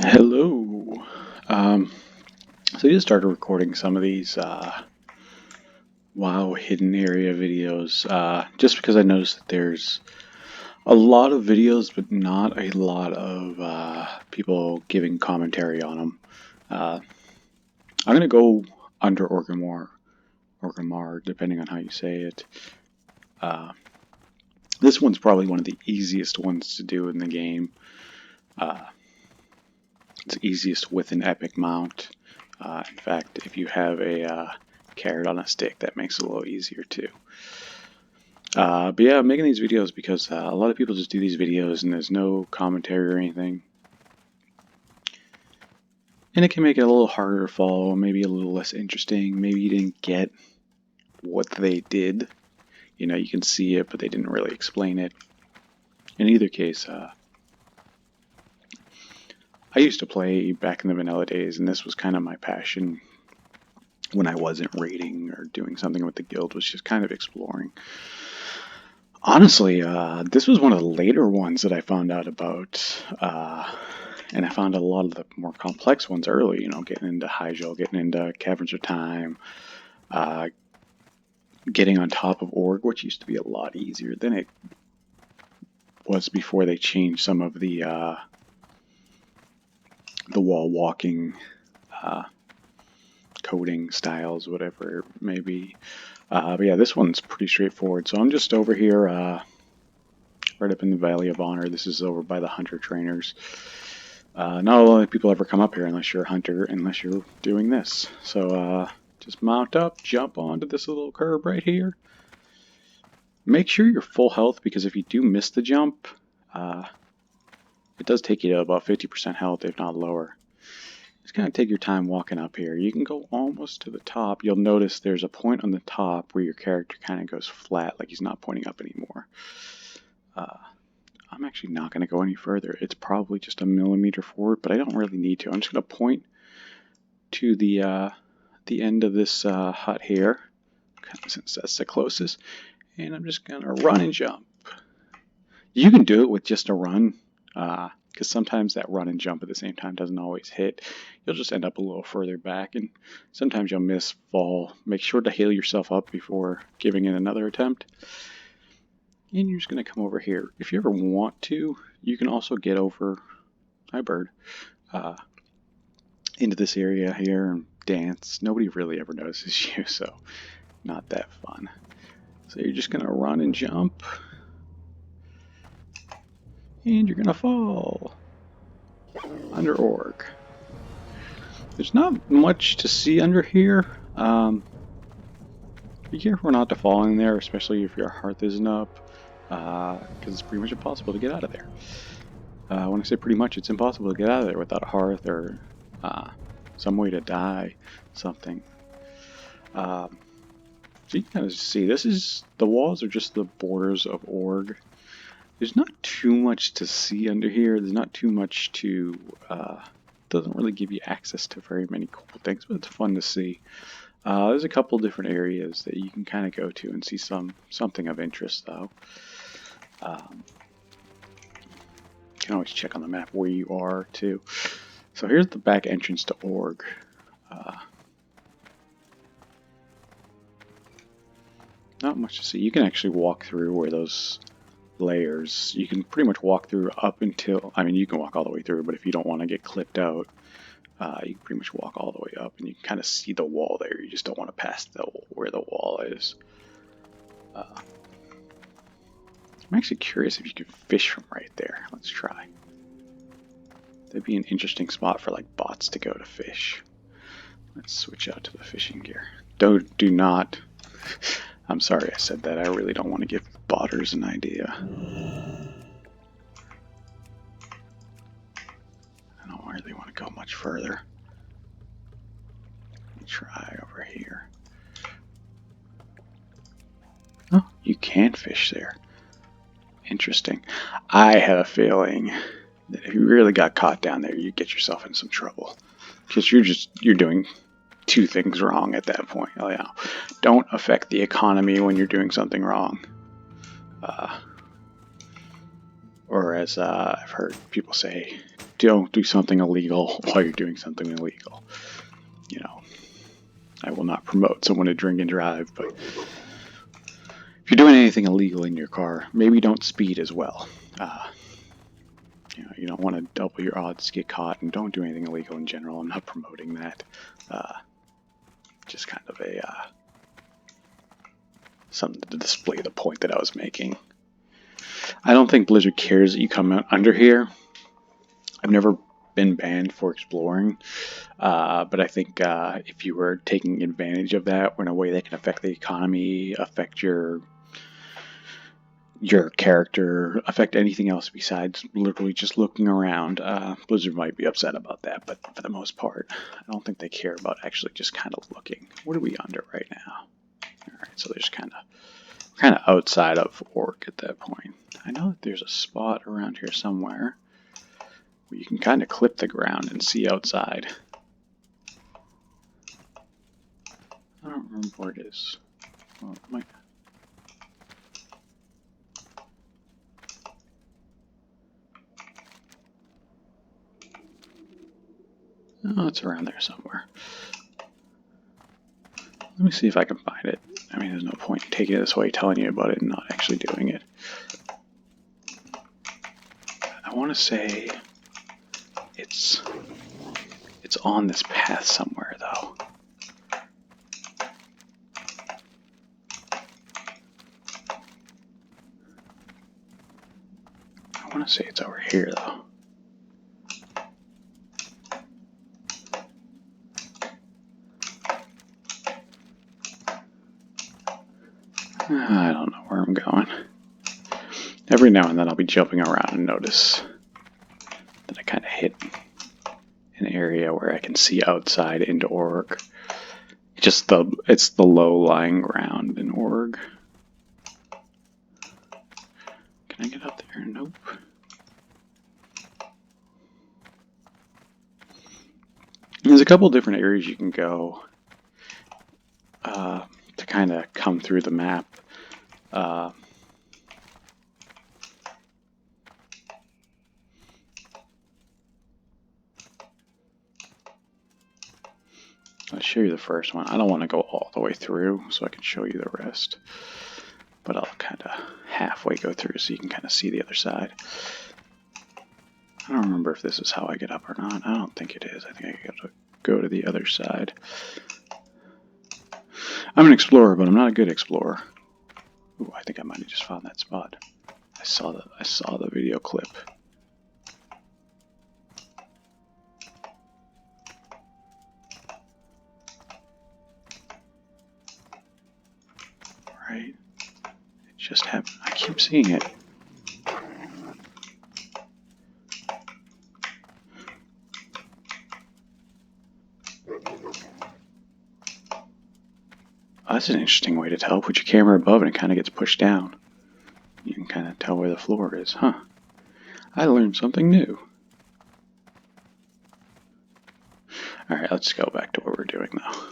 Hello. So I just started recording some of these WoW hidden area videos just because I noticed that there's a lot of videos, but not a lot of people giving commentary on them. I'm gonna go under Orgrimmar, depending on how you say it. This one's probably one of the easiest ones to do in the game. It's easiest with an epic mount. In fact, if you have a carrot on a stick, that makes it a little easier too. But yeah, I'm making these videos because a lot of people just do these videos and there's no commentary or anything. And it can make it a little harder to follow, maybe a little less interesting. Maybe you didn't get what they did. You know, you can see it, but they didn't really explain it. In either case, I used to play back in the vanilla days, and this was kind of my passion when I wasn't raiding or doing something with the guild, was just kind of exploring. Honestly, this was one of the later ones that I found out about, and I found a lot of the more complex ones early, you know, getting into Hyjal, getting into Caverns of Time, getting on top of Org, which used to be a lot easier than it was before they changed some of the wall walking coding styles, whatever it may be. But yeah, this one's pretty straightforward. So I'm just over here, right up in the Valley of Honor. This is over by the hunter trainers. Not a lot of people ever come up here unless you're a hunter, unless you're doing this. So just mount up, jump onto this little curb right here. Make sure you're full health, because if you do miss the jump, it does take you to about 50% health, if not lower. Just kind of take your time walking up here. You can go almost to the top. You'll notice there's a point on the top where your character kind of goes flat, like he's not pointing up anymore. I'm actually not going to go any further. It's probably just a millimeter forward, but I don't really need to. I'm just going to point to the end of this hut here, since that's the closest, and I'm just going to run and jump. You can do it with just a run, because sometimes that run and jump at the same time doesn't always hit. You'll just end up a little further back, and sometimes you'll miss, fall. Make sure to heal yourself up before giving it another attempt. And you're just going to come over here. If you ever want to, you can also get over, hi bird, into this area here and dance. Nobody really ever notices you, so not that fun. So you're just going to run and jump. And you're going to fall under Org. There's not much to see under here. Be careful not to fall in there, especially if your hearth isn't up, because it's pretty much impossible to get out of there. When I say pretty much, it's impossible to get out of there without a hearth or some way to die, something. So you can kind of see, the walls are just the borders of Org. There's not too much to see under here. There's not too much to, doesn't really give you access to very many cool things, but it's fun to see. There's a couple different areas that you can kind of go to and see something of interest, though. You can always check on the map where you are, too. So here's the back entrance to Org. Not much to see. You can actually walk through where those layers, you can pretty much walk through up until, I mean, you can walk all the way through, but if you don't want to get clipped out, you can pretty much walk all the way up, and you can kind of see the wall there. You just don't want to pass where the wall is. I'm actually curious if you can fish from right there. Let's try. That'd be an interesting spot for like bots to go to fish. Let's switch out to the fishing gear. Do not. I'm sorry I said that. I really don't want to give botters an idea. I don't really want to go much further. Let me try over here. Oh, you can fish there. Interesting. I have a feeling that if you really got caught down there, you'd get yourself in some trouble. Because you're doing two things wrong at that point. Oh, yeah. Don't affect the economy when you're doing something wrong. Or as I've heard people say, don't do something illegal while you're doing something illegal. You know, I will not promote someone to drink and drive, but if you're doing anything illegal in your car, maybe don't speed as well. You don't want to double your odds to get caught, and don't do anything illegal in general. I'm not promoting that. Just kind of a something to display the point that I was making. I don't think Blizzard cares that you come under here. I've never been banned for exploring, but I think if you were taking advantage of that in a way that can affect the economy, affect your character, affect anything else besides literally just looking around, Blizzard might be upset about that, but for the most part, I don't think they care about actually just kind of looking. What are we under right now? Alright, so there's kind of outside of Orc at that point. I know that there's a spot around here somewhere where you can kind of clip the ground and see outside. I don't remember where it is. Well, it might... Oh, it's around there somewhere. Let me see if I can find it. I mean, there's no point in taking it this way, telling you about it, and not actually doing it. I want to say it's on this path somewhere, though. I want to say it's over here, though. I don't know where I'm going. Every now and then I'll be jumping around and notice that I kind of hit an area where I can see outside into Org. It's the low-lying ground in Org. Can I get up there? Nope. There's a couple different areas you can go to kind of come through the map. I'll show you the first one. I don't want to go all the way through, so I can show you the rest. But I'll kind of halfway go through so you can kind of see the other side. I don't remember if this is how I get up or not. I don't think it is. I think I gotta go to the other side. I'm an explorer, but I'm not a good explorer. Ooh, I think I might have just found that spot. I saw the video clip. Right. It just happened. I keep seeing it. Oh, that's an interesting way to tell. Put your camera above and it kind of gets pushed down. You can kind of tell where the floor is, huh? I learned something new. Alright, let's go back to what we're doing now.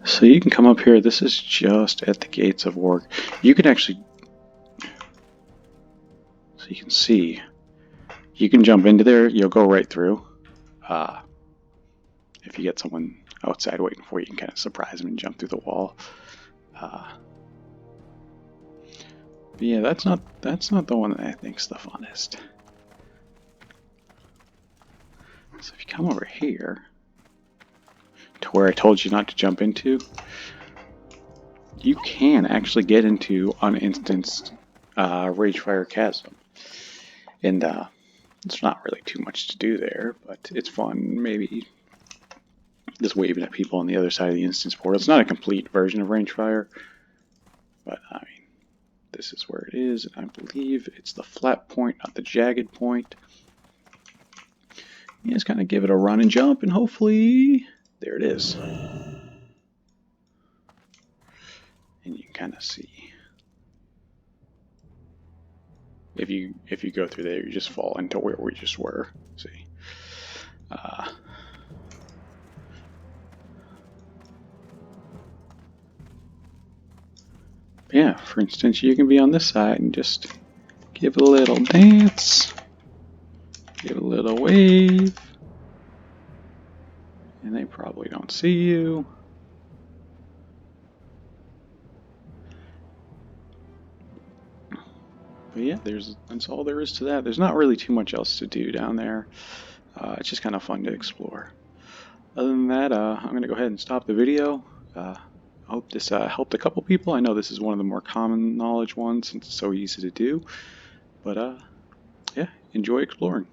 So you can come up here. This is just at the gates of Org. You can actually, so you can see, you can jump into there. You'll go right through. If you get someone outside waiting for you, you can kind of surprise them and jump through the wall. But yeah, that's not the one that I think's the funnest. So if you come over here to where I told you not to jump into, you can actually get into uninstanced Ragefire Chasm. And it's not really too much to do there, but it's fun. Maybe just waving at people on the other side of the instance portal. It's not a complete version of Ragefire, but I mean, this is where it is, and I believe it's the flat point, not the jagged point. You just kind of give it a run and jump, and hopefully, there it is. And you can kind of see. if you go through there, you just fall into where we just were. See. Yeah, for instance, you can be on this side and just give a little dance, give a little wave, and they probably don't see you. But yeah, that's all there is to that. There's not really too much else to do down there. It's just kind of fun to explore. Other than that, I'm going to go ahead and stop the video. I hope this helped a couple people. I know this is one of the more common knowledge ones since it's so easy to do. But yeah, enjoy exploring.